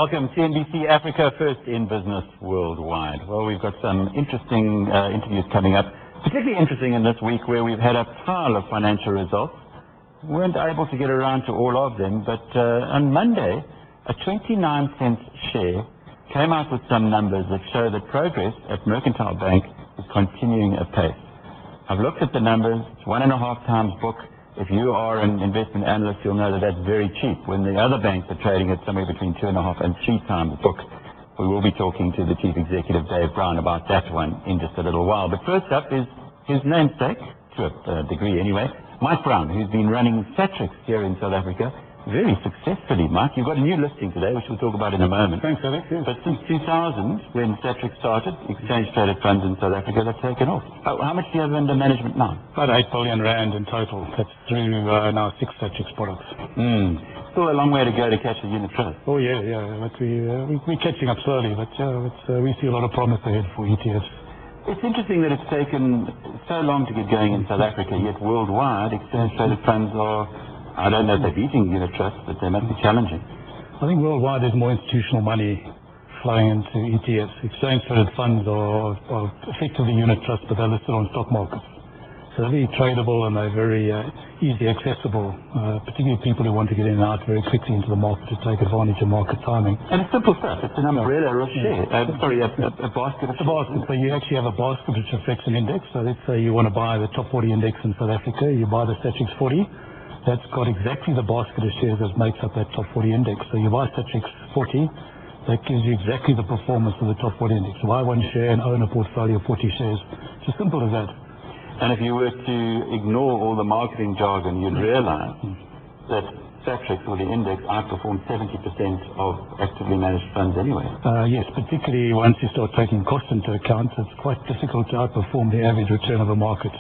Welcome, CNBC Africa, first in business worldwide. Well, we've got some interesting interviews coming up, particularly interesting in this week where we've had a pile of financial results. We weren't able to get around to all of them, but on Monday, a 29-cent share came out with some numbers that show that progress at Mercantile Bank is continuing apace. I've looked at the numbers. It's 1.5 times book. If you are an investment analyst, you'll know that that's very cheap. When the other banks are trading at somewhere between 2.5 and 3 times book. We will be talking to the Chief Executive, Dave Brown, about that one in just a little while. But first up is his namesake, to a degree anyway, Mike Brown, who's been running Satrix here in South Africa very successfully. Mike, you've got a new listing today, which we'll talk about in a moment. Thanks, Alex. Yes. But since 2000, when Satrix started, exchange-traded funds in South Africa, they've taken off. How much do you have under management now? About 8 billion rand in total. That's through now 6 Satrix products. Still a long way to go to catch the unit trust. Oh, yeah. But we're catching up slowly, but we see a lot of promise ahead for ETFs. It's interesting that it's taken so long to get going in South Africa, yet worldwide, exchange-traded funds are, I don't know if they're beating unit trusts, but they must be challenging. I think worldwide there's more institutional money flowing into ETFs. Exchange-traded funds are effectively unit trusts, but they're listed on stock markets. So they're very tradable and they're very easily accessible, particularly people who want to get in and out very quickly into the market to take advantage of market timing. And it's simple stuff. It's an umbrella or a share. A basket. It's a basket. So you actually have a basket which affects an index. So let's say you want to buy the top 40 index in South Africa. You buy the Satrix 40. That's got exactly the basket of shares that makes up that top 40 index. So you buy Satrix 40, that gives you exactly the performance of the top 40 index. Buy one share and own a portfolio of 40 shares. It's as simple as that. And if you were to ignore all the marketing jargon, you'd realize that Satrix or the index outperforms 70% of actively managed funds anyway. Yes, particularly once you start taking cost into account, it's quite difficult to outperform the average return of the market.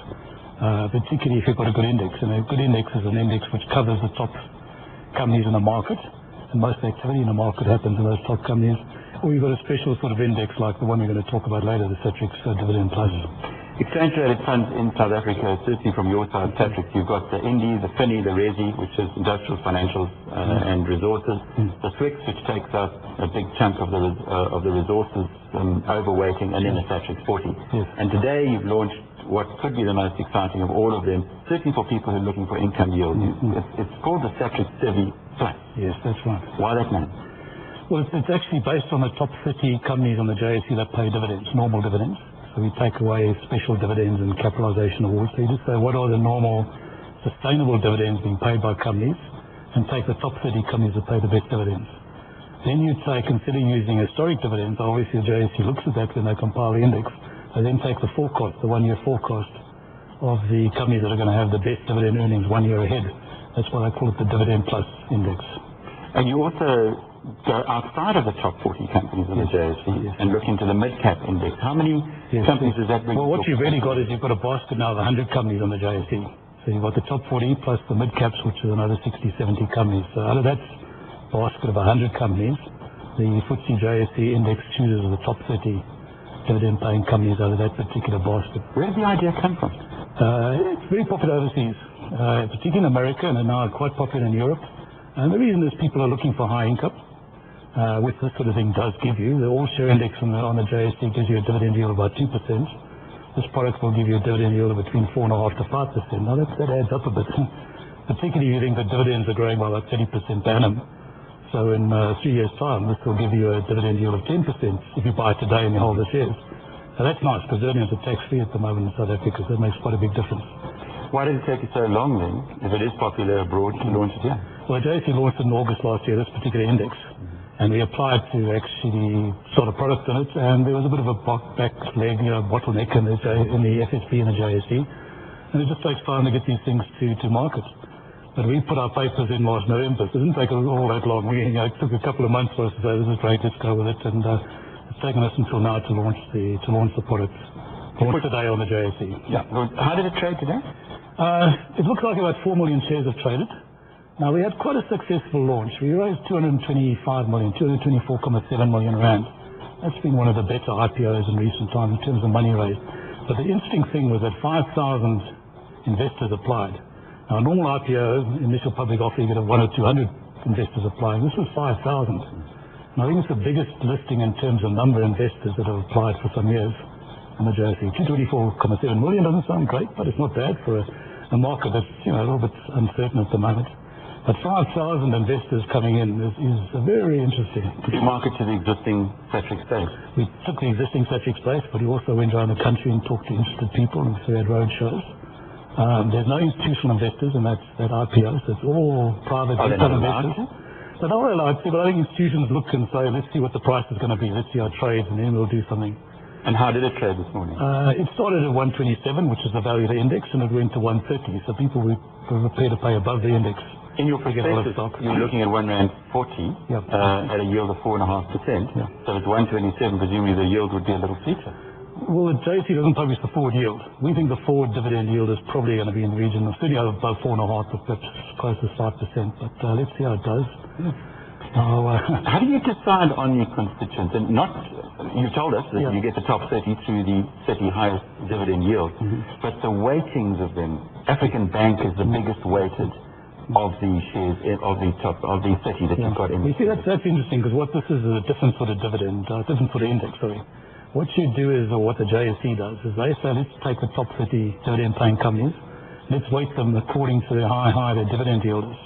Particularly if you've got a good index. And a good index is an index which covers the top companies in the market. And most activity in the market happens in those top companies. Or you've got a special sort of index like the one we're going to talk about later, the Satrix Dividend Plus. Exchange-traded funds in South Africa, certainly from your side, Satrix, you've got the Indi, the FINI, the Resi, which is industrial, financials, and resources. The SWIX, which takes up a big chunk of the resources overweighting, and then the Satrix 40. Yes. And today you've launched what could be the most exciting of all of them, certainly for people who are looking for income yield. It's called the Satrix Divi Plus. Yes, that's right. Why that name? Well, it's actually based on the top 30 companies on the JSE that pay dividends, normal dividends. So we take away special dividends and capitalization awards. So you just say, what are the normal sustainable dividends being paid by companies, and take the top 30 companies that pay the best dividends. Then you consider using historic dividends. Obviously the JSE looks at that when they compile the index. They then take the forecast, the one-year forecast of the companies that are going to have the best dividend earnings 1 year ahead. That's why they call it the Dividend Plus Index. And you also go outside of the top 40 companies of the JSE and look into the mid-cap index. How many companies does that bring? Well, what you've really got is you've got a basket now of 100 companies on the JSE. So you've got the top 40 plus the mid-caps, which is another 60, 70 companies. So out of that basket of 100 companies, the FTSE JSE index chooses the top 30 dividend-paying companies out of that particular basket. Where did the idea come from? It's very popular overseas, particularly in America, and now quite popular in Europe. And the reason is people are looking for high income, which this sort of thing does give you. The all-share index on the JSE gives you a dividend yield of about 2%. This product will give you a dividend yield of between 4.5% to 5%. Now that adds up a bit, particularly if you think the dividends are growing by about 30% per annum. So in 3 years' time, this will give you a dividend yield of 10% if you buy today and you hold the shares. So that's nice, because earnings are tax-free at the moment in South Africa, so that makes quite a big difference. Why did it take you so long then, if it is popular abroad, to launch it here? Well, JSE launched it in August last year, this particular index. And we applied to actually sort of product in it, and there was a bit of a bottleneck in the FSP and the JSE. And it just takes time to get these things to market. But we put our papers in last November, so it didn't take all that long. It took a couple of months for us to say, this is great, let's go with it. And it's taken us until now to launch the product. Launch today on the JSE. Yeah. How did it trade today? It looks like about 4 million shares have traded. Now, we had quite a successful launch. We raised 224.7 million rand. That's been one of the better IPOs in recent times in terms of money raised. But the interesting thing was that 5,000 investors applied. Now, a normal IPO, initial public offer, you get 100 or 200 investors applying. This was 5,000. And I think it's the biggest listing in terms of number of investors that have applied for some years on the JSE. 224.7 million doesn't sound great, but it's not bad for a market that's a little bit uncertain at the moment. But 5,000 investors coming in is very interesting. Did you market to the existing Satrix base? We took the existing Satrix base, but we also went around the country and talked to interested people, and so we had road shows. There's no institutional investors in that IPO, so it's all private retail investors. They're not allowed to, but I think institutions look and say, let's see what the price is going to be, let's see how it trades, and then we'll do something. And how did it trade this morning? It started at 127, which is the value of the index, and it went to 130, so people were prepared to pay above the index. In your prospectus, you're looking at R1.40 at a yield of 4.5%. Yeah. So if it's 127, presumably the yield would be a little steeper. Well, the JSE doesn't publish the forward yield. We think the forward dividend yield is probably going to be in the region of certainly above 4.5%, but perhaps close to 5%. But let's see how it does. How do you decide on your constituents? And you told us that you get the top 30 through the 30 highest dividend yield, but the weightings of them. African Bank is the biggest weighted of the shares of the 30 that you've got in. You see, that's interesting, because what this is a different sort of dividend, different sort of index. Sorry. What you do is, or what the JSE does, is they say, let's take the top 30 dividend-paying companies, let's weight them according to their how high their dividend yield is.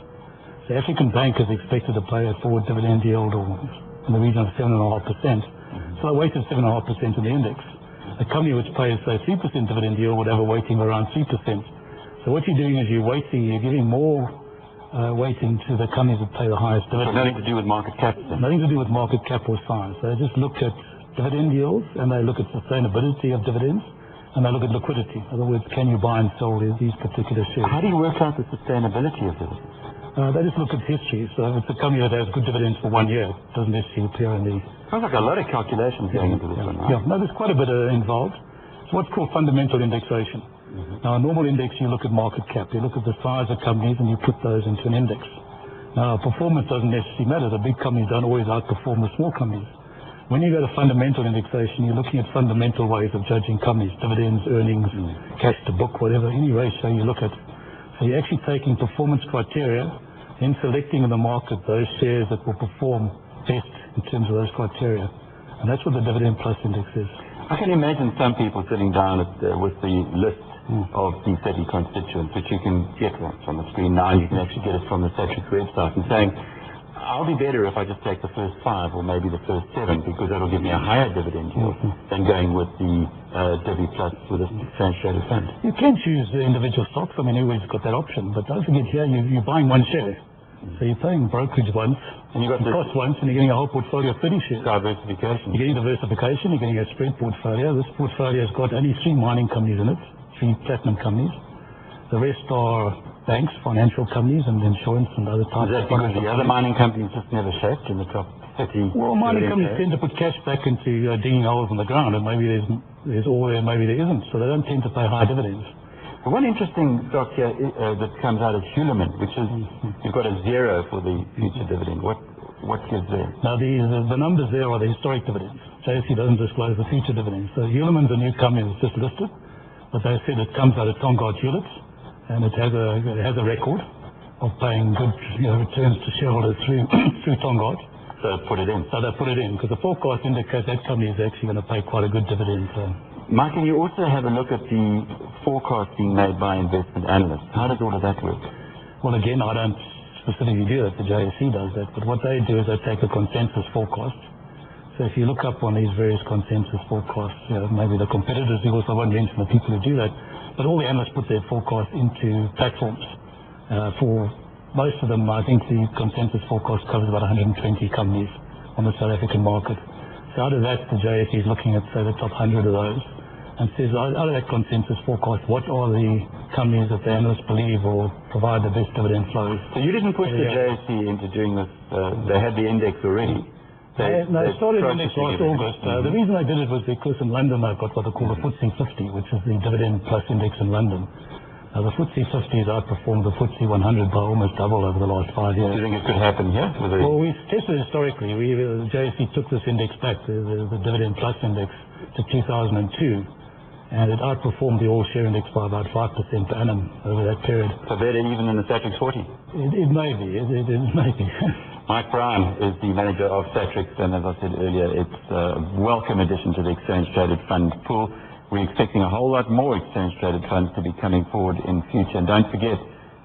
The African Bank is expected to pay a forward dividend yield in the region of 7.5%. So they weighted 7.5% in the index. A company which pays, say, 3% dividend yield would have a weighting of around 3%. So what you're doing is you're giving more weighting to the companies that pay the highest dividend. So nothing to do with market cap? Nothing to do with market cap or size. They just look at dividend yields, and they look at sustainability of dividends, and they look at liquidity. In other words, can you buy and sell these particular shares? How do you work out the sustainability of dividends? They just look at history. So if it's a company that has good dividends for 1 year, it doesn't necessarily appear in the... Sounds like a lot of calculations going into this one, right? Yeah, no, there's quite a bit involved. It's what's called fundamental indexation. Now, a normal index, you look at market cap. You look at the size of companies and you put those into an index. Now, performance doesn't necessarily matter. The big companies don't always outperform the small companies. When you go to fundamental indexation, you're looking at fundamental ways of judging companies, dividends, earnings, cash to book, whatever, any ratio you look at. So you're actually taking performance criteria and selecting in the market those shares that will perform best in terms of those criteria. And that's what the dividend plus index is. I can imagine some people sitting down with the list of the 30 constituents, which you can get from the screen now. You can actually get it from the Satrix website, and saying, I'll be better if I just take the first 5 or maybe the first 7, because that'll give me a higher dividend yield than going with the Divi Plus with a transferred fund. You can choose the individual stocks. I mean, everybody's got that option. But don't forget here, you're buying one share. So you're paying brokerage once, and you've got the cost once, and you're getting a whole portfolio of 30 shares. Diversification. You're getting diversification. You're getting a spread portfolio. This portfolio has got only 3 mining companies in it, 3 platinum companies. The rest are banks, financial companies, and insurance and other types of because the other mining companies just never shaped in the top 30? Well, mining companies tend to put cash back into digging holes in the ground, and maybe there's ore there, maybe there isn't. So they don't tend to pay high dividends. Well, one interesting stock here that comes out is Hulamin, which is, you've got a 0 for the future dividend. What gives there? Now, the numbers there are the historic dividends. JSE doesn't disclose the future dividends. So Hulamin's a new company that's just listed, but they said it comes out of Tongaat Hewlett's, and it has a record of paying good returns to shareholders through Tongaat. So put it in. So they put it in, because the forecast indicates that company is actually going to pay quite a good dividend. Mike, can you also have a look at the forecast being made by investment analysts? How does all of that work? Well, again, I don't specifically do that. The JSE does that. But what they do is they take a consensus forecast. So if you look up on these various consensus forecasts, maybe the competitors, you also won't mention the people who do that, but all the analysts put their forecast into platforms. For most of them, I think the consensus forecast covers about 120 companies on the South African market. So out of that, the JSE is looking at, say, the top 100 of those, and says, out of that consensus forecast, what are the companies that the analysts believe will provide the best dividend flows? So you didn't push the JSE into doing this. They had the index already. They started the index last August. The reason I did it was because in London I've got what they call the FTSE 50, which is the dividend plus index in London. Now, the FTSE 50 has outperformed the FTSE 100 by almost double over the last 5 years. Do you think it could happen here? Well, we've tested historically. The JSE took this index back, the dividend plus index, to 2002. And it outperformed the all-share index by about 5% per annum over that period. So better even in the Satrix 40? It may be. It may be. Mike Brown is the manager of Satrix, and as I said earlier, it's a welcome addition to the exchange-traded fund pool. We're expecting a whole lot more exchange-traded funds to be coming forward in future. And don't forget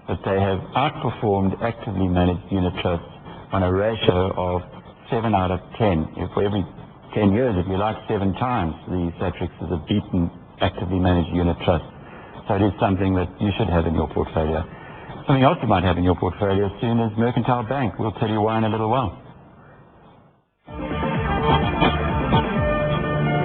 that they have outperformed actively managed unit trusts on a ratio of 7 out of 10. If for every 10 years, if you like, 7 times, the Satrix is a beaten actively managed unit trust. So it is something that you should have in your portfolio. Something else you might have in your portfolio soon is Mercantile Bank. We'll tell you why in a little while.